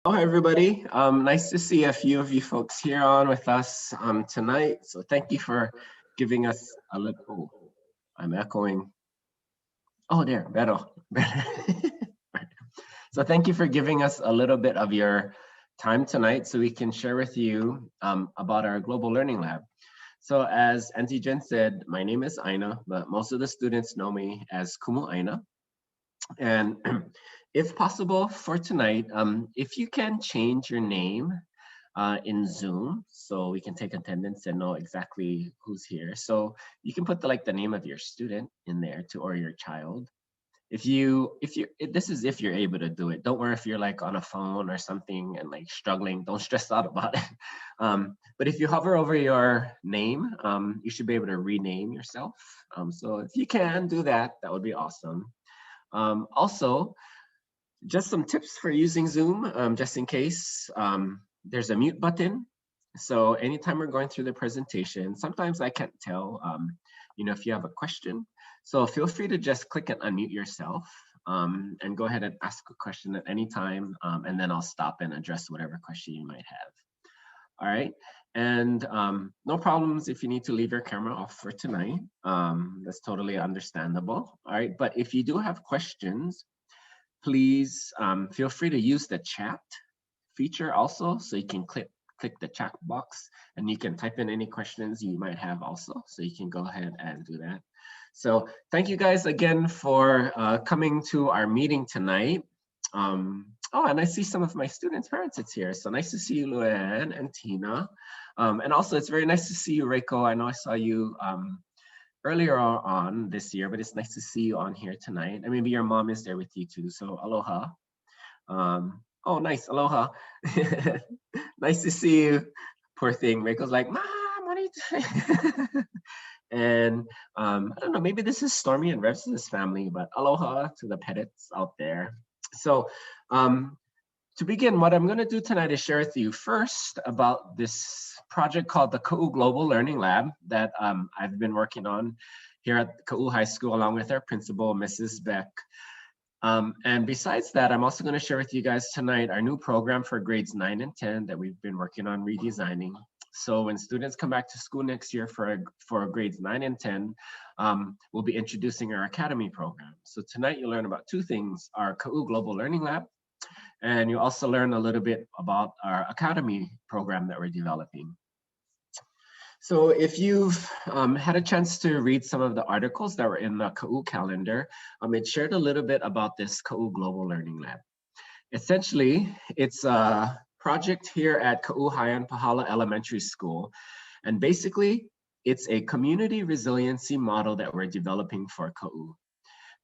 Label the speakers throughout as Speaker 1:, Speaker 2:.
Speaker 1: Hello, everybody. Nice to see a few of you folks here on with us tonight. So thank you for giving us a little. Oh, I'm echoing. Oh, there, better, better. So thank you for giving us a little bit of your time tonight so we can share with you about our Global Learning Lab. So as Auntie Jen said, my name is Aina, but most of the students know me as Kumu Aina. And if possible for tonight, if you can change your name in Zoom so we can take attendance and know exactly who's here. So you can put the name of your student in there to or your child. This is if you're able to do it. Don't worry if you're like on a phone or something and like struggling. Don't stress out about it. But if you hover over your name, you should be able to rename yourself. So if you can do that, that would be awesome. Also, just some tips for using Zoom, just in case. There's a mute button. So anytime we're going through the presentation, sometimes I can't tell, if you have a question. So feel free to just click and unmute yourself and go ahead and ask a question at any time. And then I'll stop and address whatever question you might have. All right. And no problems if you need to leave your camera off for tonight. That's totally understandable. All right. But if you do have questions, please feel free to use the chat feature also. So you can click the chat box and you can type in any questions you might have also. So you can go ahead and do that. So thank you guys again for coming to our meeting tonight. Oh, and I see some of my students' parents it's here. So nice to see you, Luann and Tina. And also it's very nice to see you, Reiko. I know I saw you earlier on this year, but it's nice to see you on here tonight. And maybe your mom is there with you too. So aloha. Oh, nice. Aloha. Nice to see you. Poor thing. Reiko's like, Mom, what are you doing? And I don't know, maybe this is Stormy and Rev's family, but aloha to the Pettits out there. So to begin, what I'm going to do tonight is share with you first about this project called the KU Global Learning Lab that I've been working on here at KU High School along with our principal, Mrs. Beck. And besides that, I'm also going to share with you guys tonight our new program for grades 9 and 10 that we've been working on redesigning. So when students come back to school next year for grades 9 and 10, we'll be introducing our academy program. So tonight you'll learn about two things, our KU Global Learning Lab, and you also learn a little bit about our academy program that we're developing. So if you've had a chance to read some of the articles that were in the KU calendar, it shared a little bit about this KU Global Learning Lab. Essentially, it's a project here at KU High and Pahala Elementary School. And basically, it's a community resiliency model that we're developing for KU,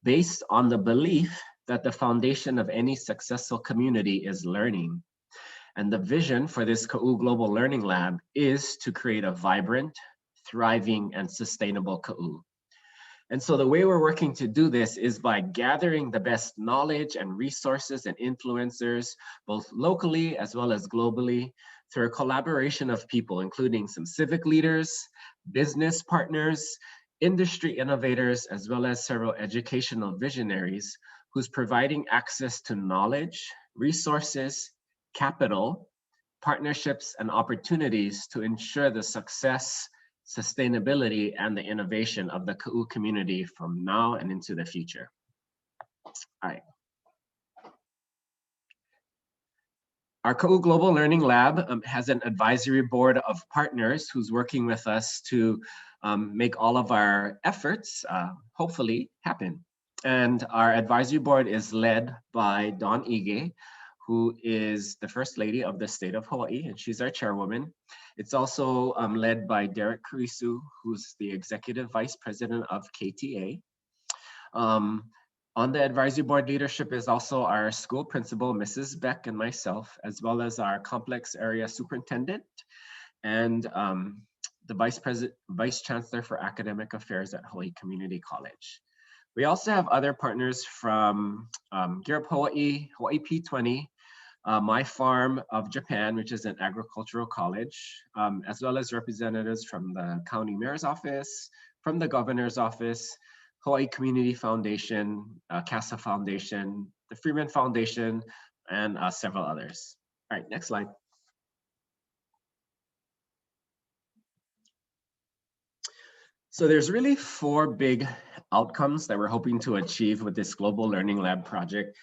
Speaker 1: based on the belief that the foundation of any successful community is learning. And the vision for this KU Global Learning Lab is to create a vibrant, thriving, and sustainable KU. And so the way we're working to do this is by gathering the best knowledge and resources and influencers, both locally as well as globally, through a collaboration of people, including some civic leaders, business partners, industry innovators, as well as several educational visionaries who's providing access to knowledge, resources, capital, partnerships, and opportunities to ensure the success, sustainability, and the innovation of the KU community from now and into the future. All right. Our KU Global Learning Lab has an advisory board of partners who's working with us to make all of our efforts hopefully happen. And our advisory board is led by Dawn Ige, who is the First Lady of the state of Hawaii, and she's our chairwoman. It's also led by Derek Kurisu, who's the Executive Vice President of KTA. On the advisory board leadership is also our school principal, Mrs. Beck, and myself, as well as our complex area superintendent and the Vice Chancellor for Academic Affairs at Hawaii Community College. We also have other partners from GIRP Hawaii, Hawaii P20, My Farm of Japan, which is an agricultural college, as well as representatives from the County Mayor's Office, from the Governor's Office, Hawaii Community Foundation, CASA Foundation, the Freeman Foundation, and several others. All right, next slide. So there's really 4 big outcomes that we're hoping to achieve with this Global Learning Lab project.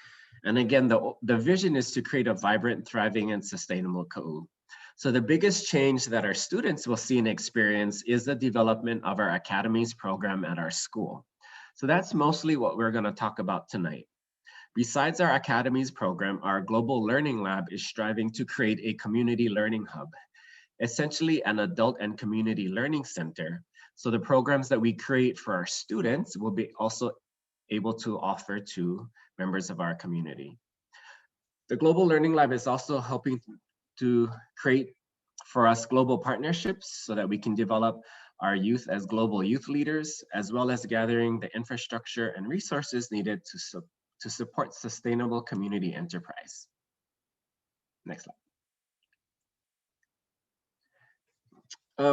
Speaker 1: And again, the vision is to create a vibrant, thriving, and sustainable Ka'u. So the biggest change that our students will see and experience is the development of our academies program at our school. So that's mostly what we're going to talk about tonight. Besides our academies program, our Global Learning Lab is striving to create a community learning hub, essentially an adult and community learning center. So the programs that we create for our students will be also able to offer to members of our community. The Global Learning Lab is also helping to create for us global partnerships so that we can develop our youth as global youth leaders, as well as gathering the infrastructure and resources needed to support sustainable community enterprise. Next slide.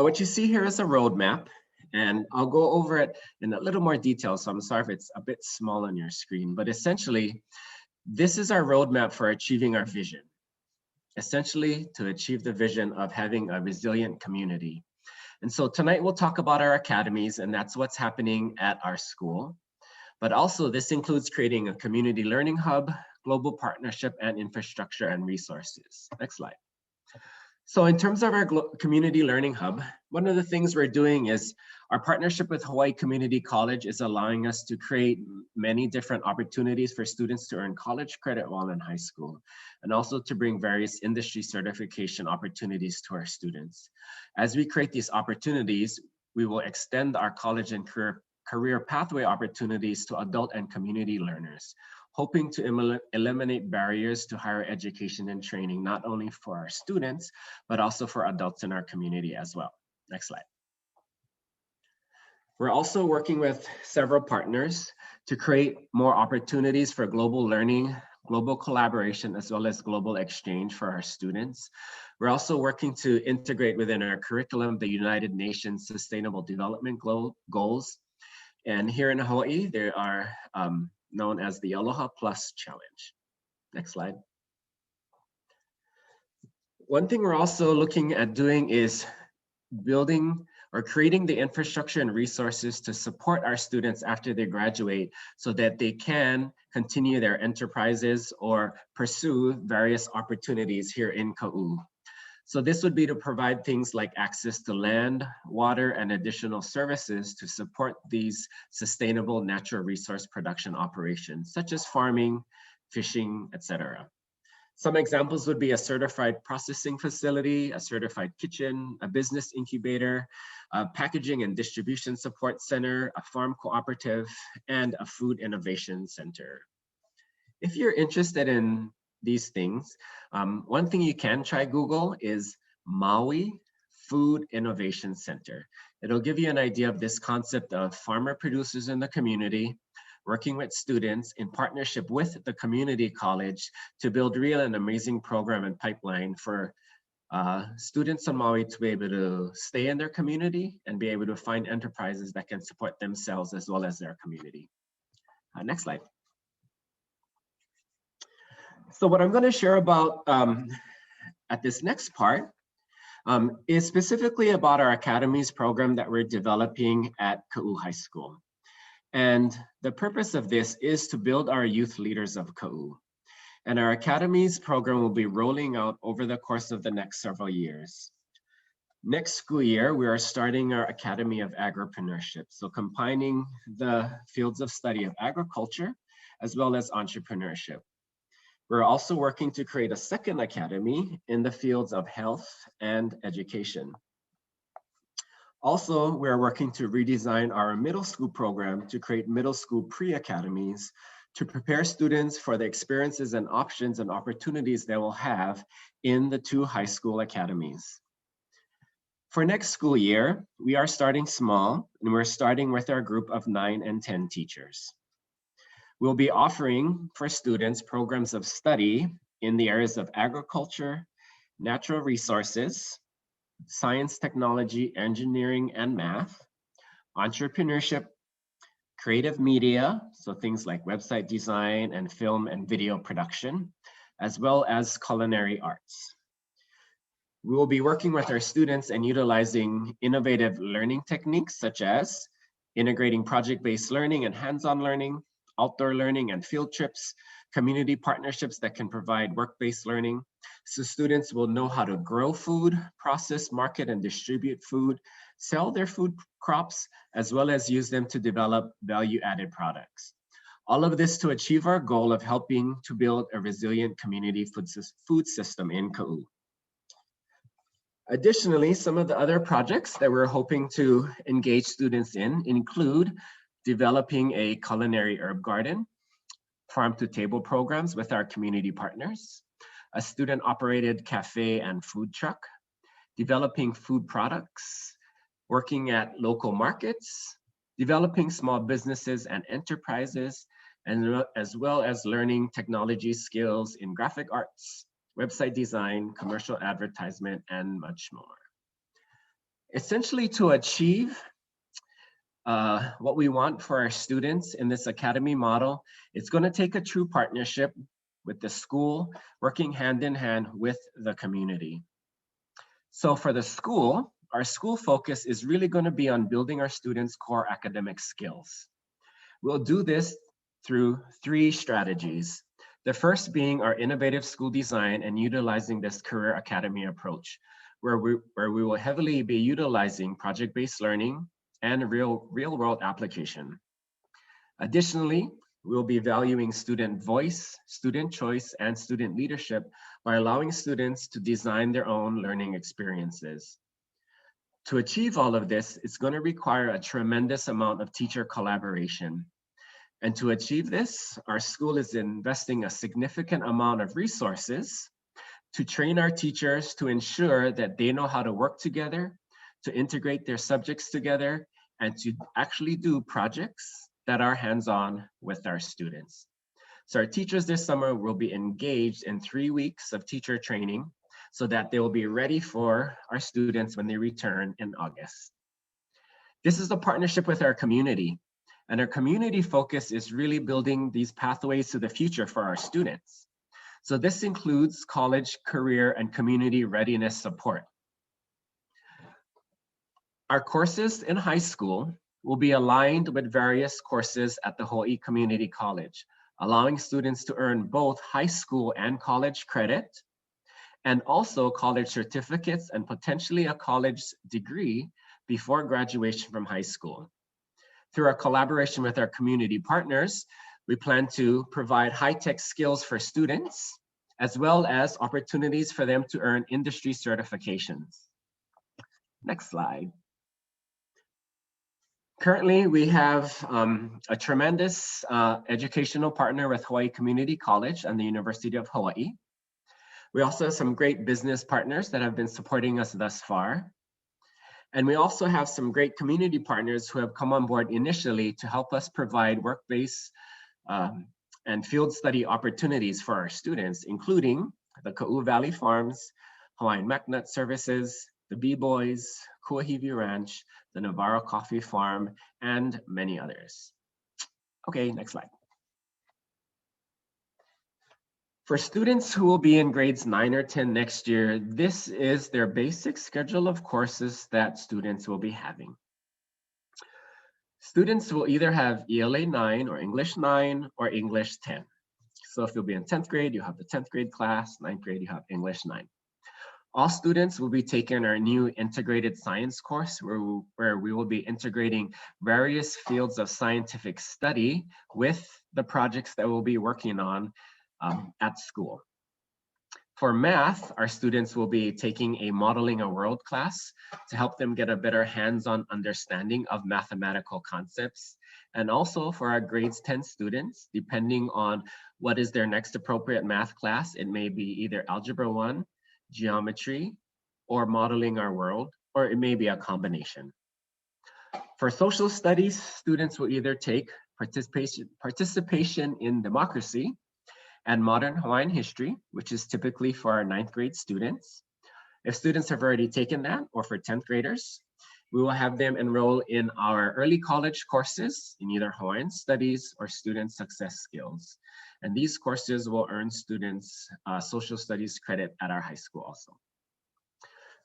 Speaker 1: What you see here is a roadmap, and I'll go over it in a little more detail, so I'm sorry if it's a bit small on your screen, but essentially, this is our roadmap for achieving our vision. Essentially, to achieve the vision of having a resilient community. And so tonight we'll talk about our academies, and that's what's happening at our school. But also this includes creating a community learning hub, global partnership, and infrastructure and resources. Next slide. So in terms of our community learning hub, one of the things we're doing is our partnership with Hawaii Community College is allowing us to create many different opportunities for students to earn college credit while in high school, and also to bring various industry certification opportunities to our students. As we create these opportunities, we will extend our college and career pathway opportunities to adult and community learners, hoping to eliminate barriers to higher education and training, not only for our students, but also for adults in our community as well. Next slide. We're also working with several partners to create more opportunities for global learning, global collaboration, as well as global exchange for our students. We're also working to integrate within our curriculum the United Nations Sustainable Development Goals. And here in Hawaii, they are known as the Aloha Plus Challenge. Next slide. One thing we're also looking at doing is building or creating the infrastructure and resources to support our students after they graduate so that they can continue their enterprises or pursue various opportunities here in Ka'u. So this would be to provide things like access to land, water, and additional services to support these sustainable natural resource production operations, such as farming, fishing, etc. Some examples would be a certified processing facility, a certified kitchen, a business incubator, a packaging and distribution support center, a farm cooperative, and a food innovation center. If you're interested in these things, one thing you can try Google is Maui Food Innovation Center. It'll give you an idea of this concept of farmer producers in the community working with students in partnership with the community college to build real and amazing program and pipeline for students on Maui to be able to stay in their community and be able to find enterprises that can support themselves as well as their community. Next slide. So what I'm going to share about at this next part is specifically about our academies program that we're developing at Ka'u High School. And the purpose of this is to build our youth leaders of Ka'u. And our academies program will be rolling out over the course of the next several years. Next school year, we are starting our Academy of Agripreneurship. So combining the fields of study of agriculture as well as entrepreneurship. We're also working to create a second academy in the fields of health and education. Also, we're working to redesign our middle school program to create middle school pre-academies to prepare students for the experiences and options and opportunities they will have in the 2 high school academies. For next school year, we are starting small, and we're starting with our group of 9 and 10 teachers. We'll be offering for students programs of study in the areas of agriculture, natural resources, science, technology, engineering, and math, entrepreneurship, creative media, so things like website design and film and video production, as well as culinary arts. We will be working with our students and utilizing innovative learning techniques such as integrating project-based learning and hands-on learning, outdoor learning and field trips, community partnerships that can provide work-based learning. So students will know how to grow food, process, market, and distribute food, sell their food crops, as well as use them to develop value-added products. All of this to achieve our goal of helping to build a resilient community food system in Ka'u. Additionally, some of the other projects that we're hoping to engage students in include developing a culinary herb garden, farm-to-table programs with our community partners, a student-operated cafe and food truck, developing food products, working at local markets, developing small businesses and enterprises, and as well as learning technology skills in graphic arts, website design, commercial advertisement, and much more. Essentially, to achieve what we want for our students in this academy model, it's going to take a true partnership with the school, working hand in hand with the community. So for the school, our school focus is really going to be on building our students' core academic skills. We'll do this through 3 strategies. The first being our innovative school design and utilizing this career academy approach, where we will heavily be utilizing project-based learning and real-world application. Additionally, we'll be valuing student voice, student choice, and student leadership by allowing students to design their own learning experiences. To achieve all of this, it's going to require a tremendous amount of teacher collaboration. And to achieve this, our school is investing a significant amount of resources to train our teachers to ensure that they know how to work together, to integrate their subjects together, and to actually do projects that are hands-on with our students. So our teachers this summer will be engaged in 3 weeks of teacher training so that they will be ready for our students when they return in August. This is a partnership with our community. And our community focus is really building these pathways to the future for our students. So this includes college, career, and community readiness support. Our courses in high school will be aligned with various courses at the Hawaii Community College, allowing students to earn both high school and college credit, and also college certificates and potentially a college degree before graduation from high school. Through our collaboration with our community partners, we plan to provide high-tech skills for students, as well as opportunities for them to earn industry certifications. Next slide. Currently, we have a tremendous educational partner with Hawaii Community College and the University of Hawaii. We also have some great business partners that have been supporting us thus far. And we also have some great community partners who have come on board initially to help us provide work-based and field study opportunities for our students, including the Ka'u Valley Farms, Hawaiian Macnut Services, the B-Boys, Kuahivi Ranch, the Navarro Coffee Farm, and many others. Okay, next slide. For students who will be in grades 9 or 10 next year, this is their basic schedule of courses that students will be having. Students will either have ELA 9 or English 9 or English 10. So if you'll be in 10th grade, you have the 10th grade class, 9th grade, you have English 9. All students will be taking our new integrated science course where we will be integrating various fields of scientific study with the projects that we'll be working on at school. For math, our students will be taking a Modeling a World class to help them get a better hands-on understanding of mathematical concepts. And also for our grades 10 students, depending on what is their next appropriate math class, it may be either Algebra 1, Geometry, or Modeling Our World, or it may be a combination. For social studies, students will either take participation in democracy and modern Hawaiian history, which is typically for our 9th grade students. If students have already taken that, or for 10th graders, we will have them enroll in our early college courses in either Hawaiian studies or student success skills. And these courses will earn students social studies credit at our high school also.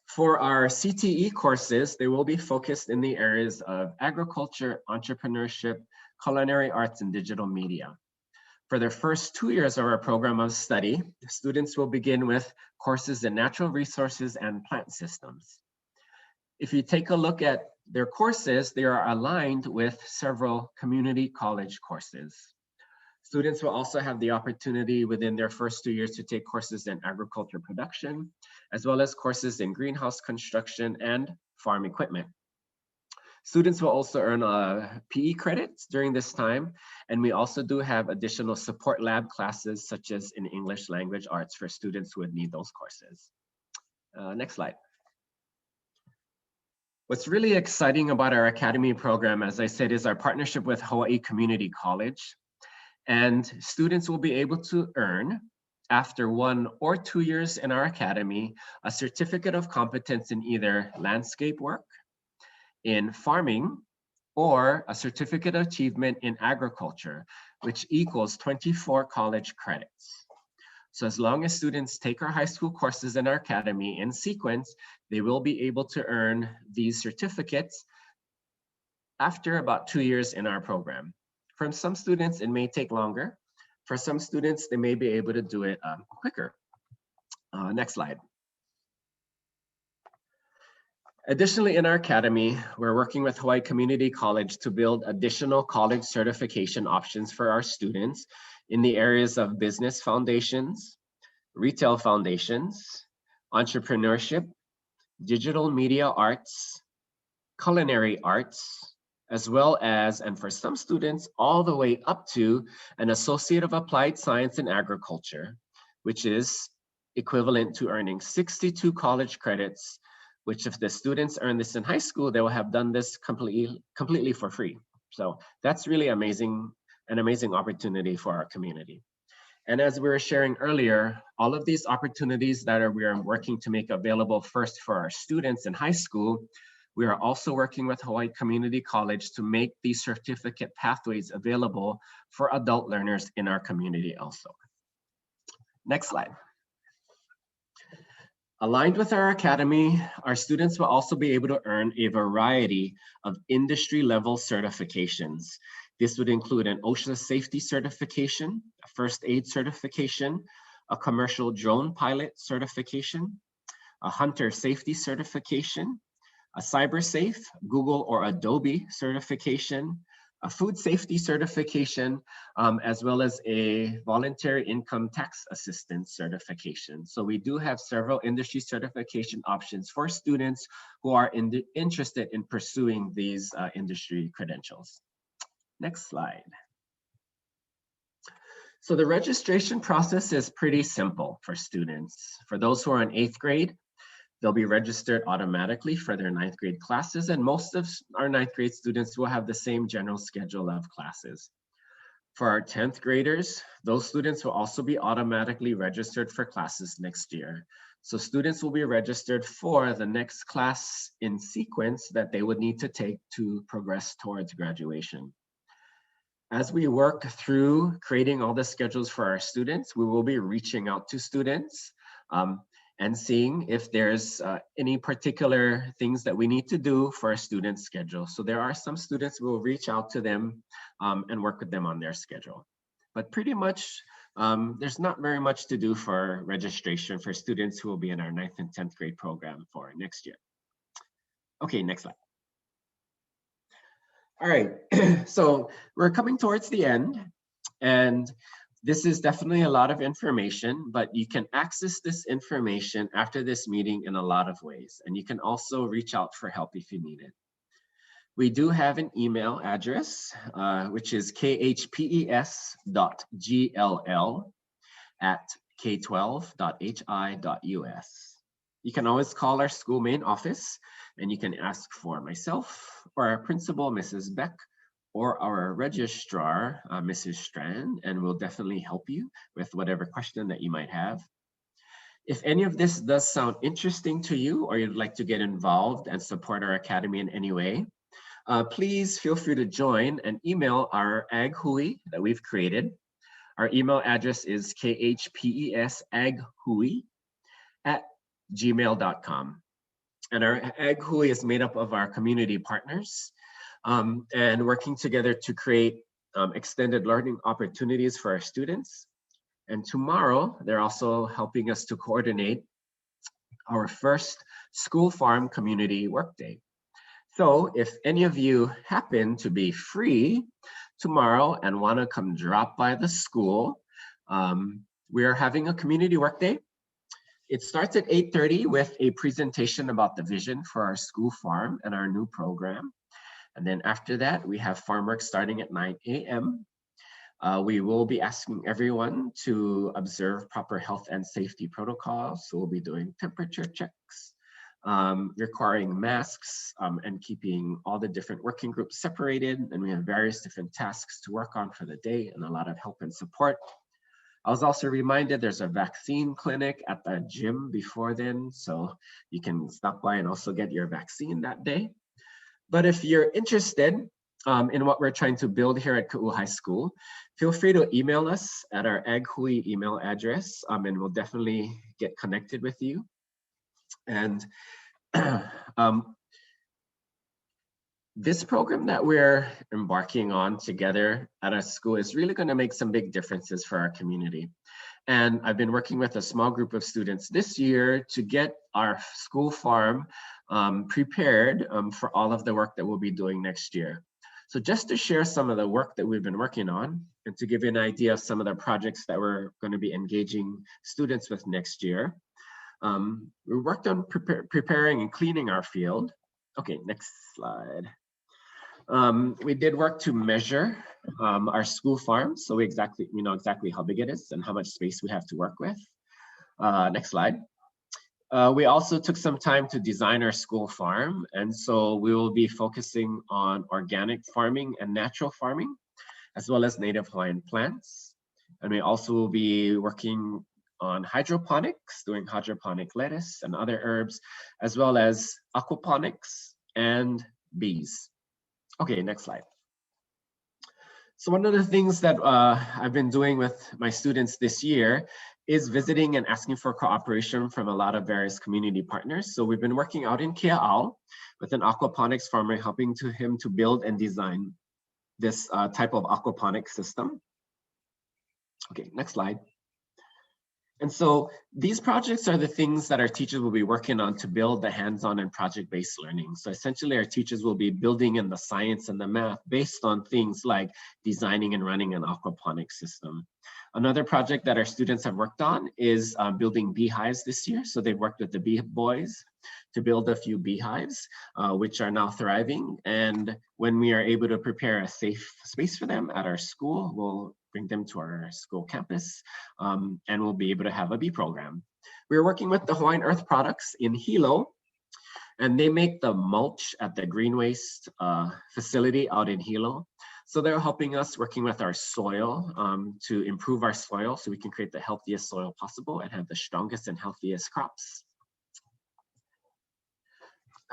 Speaker 1: For our CTE courses, they will be focused in the areas of agriculture, entrepreneurship, culinary arts, and digital media. For their first 2 years of our program of study, students will begin with courses in natural resources and plant systems. If you take a look at their courses, they are aligned with several community college courses. Students will also have the opportunity within their first 2 years to take courses in agriculture production, as well as courses in greenhouse construction and farm equipment. Students will also earn PE credits during this time, and we also do have additional support lab classes such as in English language arts for students who would need those courses. Next slide. What's really exciting about our Academy program, as I said, is our partnership with Hawaii Community College. And students will be able to earn, after 1 or 2 years in our Academy, a certificate of competence in either landscape work, in farming, or a certificate of achievement in agriculture, which equals 24 college credits. So as long as students take our high school courses in our Academy in sequence, they will be able to earn these certificates after about 2 years in our program. For some students, it may take longer. For some students, they may be able to do it quicker. Next slide. Additionally, in our Academy, we're working with Hawaii Community College to build additional college certification options for our students in the areas of business foundations, retail foundations, entrepreneurship, digital media arts, culinary arts, as well as, and for some students, all the way up to an Associate of Applied Science in Agriculture, which is equivalent to earning 62 college credits, which if the students earn this in high school, they will have done this completely for free. So that's really amazing, an amazing opportunity for our community. And as we were sharing earlier, all of these opportunities that we are working to make available first for our students in high school, we are also working with Hawaii Community College to make these certificate pathways available for adult learners in our community also. Next slide. Aligned with our Academy, our students will also be able to earn a variety of industry-level certifications. This would include an OSHA safety certification, a first aid certification, a commercial drone pilot certification, a hunter safety certification, a CyberSafe, Google or Adobe certification, a food safety certification, as well as a voluntary income tax assistance certification. So we do have several industry certification options for students who are interested in pursuing these industry credentials. Next slide. So the registration process is pretty simple for students. For those who are in 8th grade, they'll be registered automatically for their 9th grade classes, and most of our 9th grade students will have the same general schedule of classes. For our 10th graders, those students will also be automatically registered for classes next year. So students will be registered for the next class in sequence that they would need to take to progress towards graduation. As we work through creating all the schedules for our students, we will be reaching out to students and seeing if there's any particular things that we need to do for a student's schedule. So there are some students who will reach out to them and work with them on their schedule. But pretty much, there's not very much to do for registration for students who will be in our 9th and 10th grade program for next year. Okay, next slide. All right, so we're coming towards the end, and this is definitely a lot of information, but you can access this information after this meeting in a lot of ways, and you can also reach out for help if you need it. We do have an email address, which is khpes.gll@k12.hi.us. You can always call our school main office, and you can ask for myself or our principal, Mrs. Beck, or our registrar, Mrs. Strand, and we'll definitely help you with whatever question that you might have. If any of this does sound interesting to you, or you'd like to get involved and support our academy in any way, please feel free to join and email our Ag Hui that we've created. Our email address is khpesaghui@gmail.com. And our Ag Hui is made up of our community partners and working together to create extended learning opportunities for our students. And tomorrow, they're also helping us to coordinate our first school farm community workday. So if any of you happen to be free tomorrow and want to come drop by the school, we are having a community workday. It starts at 8:30 with a presentation about the vision for our school farm and our new program. And then after that, we have farm work starting at 9 a.m. We will be asking everyone to observe proper health and safety protocols. So we'll be doing temperature checks, requiring masks, and keeping all the different working groups separated. And we have various different tasks to work on for the day and a lot of help and support. I was also reminded there's a vaccine clinic at the gym before then, so you can stop by and also get your vaccine that day. But if you're interested in what we're trying to build here at Ka'u High School, feel free to email us at our Ag Hui email address, and we'll definitely get connected with you. And this program that we're embarking on together at our school is really going to make some big differences for our community. And I've been working with a small group of students this year to get our school farm prepared for all of the work that we'll be doing next year. So just to share some of the work that we've been working on and to give you an idea of some of the projects that we're going to be engaging students with next year. We worked on preparing and cleaning our field. Okay, next slide. We did work to measure our school farm, so we know exactly how big it is and how much space we have to work with. Next slide. We also took some time to design our school farm, and so we will be focusing on organic farming and natural farming, as well as native Hawaiian plants. And we also will be working on hydroponics, doing hydroponic lettuce and other herbs, as well as aquaponics and bees. Okay, next slide. So one of the things that I've been doing with my students this year is visiting and asking for cooperation from a lot of various community partners. So we've been working out in Kea'au with an aquaponics farmer, helping him to build and design this type of aquaponics system. Okay, next slide. And so these projects are the things that our teachers will be working on to build the hands-on and project-based learning. So essentially our teachers will be building in the science and the math based on things like designing and running an aquaponics system. Another project that our students have worked on is building beehives this year. So they've worked with the bee boys to build a few beehives, which are now thriving. And when we are able to prepare a safe space for them at our school, we'll bring them to our school campus, and we'll be able to have a bee program. We're working with the Hawaiian Earth Products in Hilo, and they make the mulch at the green waste facility out in Hilo. So they're helping us working with our soil to improve our soil so we can create the healthiest soil possible and have the strongest and healthiest crops.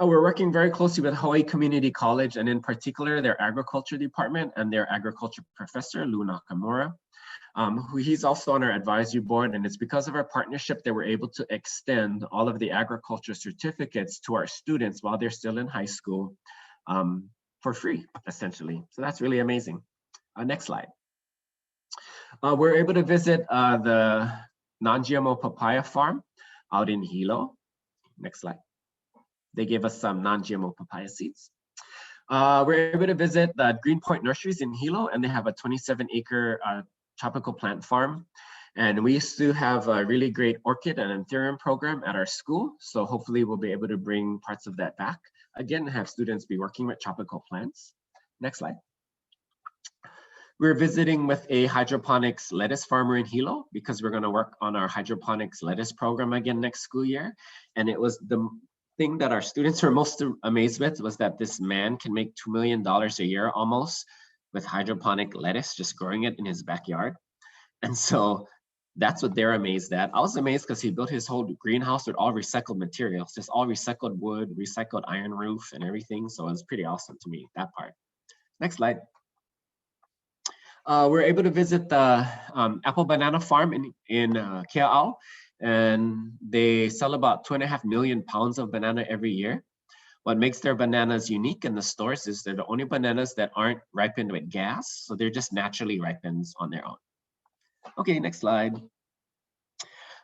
Speaker 1: We're working very closely with Hawaii Community College, and in particular their agriculture department and their agriculture professor, Lou Nakamura. He's also on our advisory board, and it's because of our partnership that we're able to extend all of the agriculture certificates to our students while they're still in high school for free, essentially. So that's really amazing. Next slide. We're able to visit the non-GMO papaya farm out in Hilo. Next slide. They gave us some non-GMO papaya seeds. We're able to visit the Greenpoint Nurseries in Hilo, and they have a 27-acre tropical plant farm. And we used to have a really great orchid and anthurium program at our school. So hopefully we'll be able to bring parts of that back again and have students be working with tropical plants. Next slide. We're visiting with a hydroponics lettuce farmer in Hilo because we're going to work on our hydroponics lettuce program again next school year. And it was the thing that our students were most amazed with was that this man can make $2 million a year almost with hydroponic lettuce, just growing it in his backyard. And so that's what they're amazed at. I was amazed because he built his whole greenhouse with all recycled materials, just all recycled wood, recycled iron roof and everything. So it was pretty awesome to me, that part. Next slide. We're able to visit the apple banana farm in KL, and they sell about 2.5 million pounds of banana every year. What makes their bananas unique in the stores is they're the only bananas that aren't ripened with gas, so they're just naturally ripened on their own. Okay, next slide.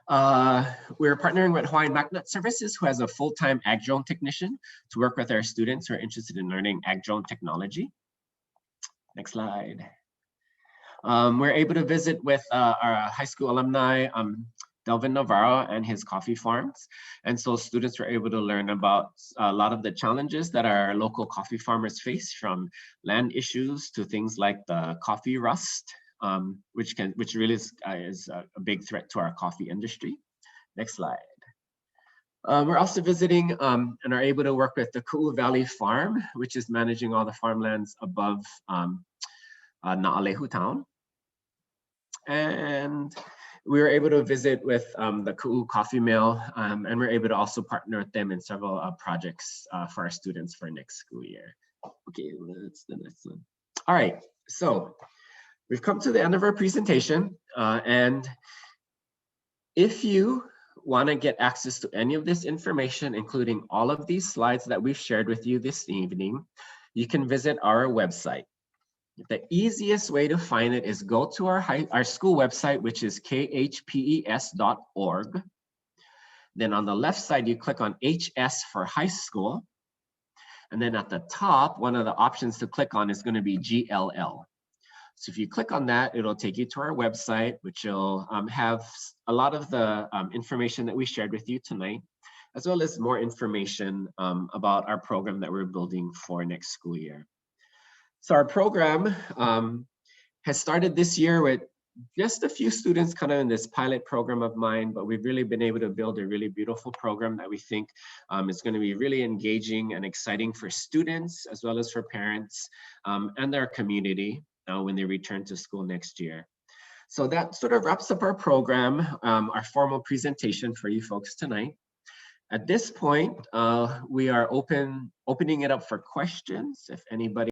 Speaker 1: We're partnering with Hawaiian Magnet Services, who has a full-time ag drone technician to work with our students who are interested in learning ag drone technology. Next slide. We're able to visit with our high school alumni, Delvin Navarro and his coffee farms. And so students were able to learn about a lot of the challenges that our local coffee farmers face, from land issues to things like the coffee rust, which really is a big threat to our coffee industry. Next slide. We're also visiting and are able to work with the Ku'u Valley Farm, which is managing all the farmlands above Na'alehu town. And we were able to visit with the Ku'u Coffee Mill, and we're able to also partner with them in several projects for our students for next school year. Okay, that's the next one. All right, so we've come to the end of our presentation, and if you want to get access to any of this information, including all of these slides that we've shared with you this evening, you can visit our website. The easiest way to find it is go to our school website, which is khpes.org. Then on the left side, you click on HS for high school. And then at the top, one of the options to click on is going to be GLL. So if you click on that, it'll take you to our website, which will have a lot of the information that we shared with you tonight, as well as more information about our program that we're building for next school year. So our program has started this year with just a few students kind of in this pilot program of mine, but we've really been able to build a really beautiful program that we think is going to be really engaging and exciting for students, as well as for parents and our community when they return to school next year. So that sort of wraps up our program, our formal presentation for you folks tonight. At this point, we are opening it up for questions. If anybody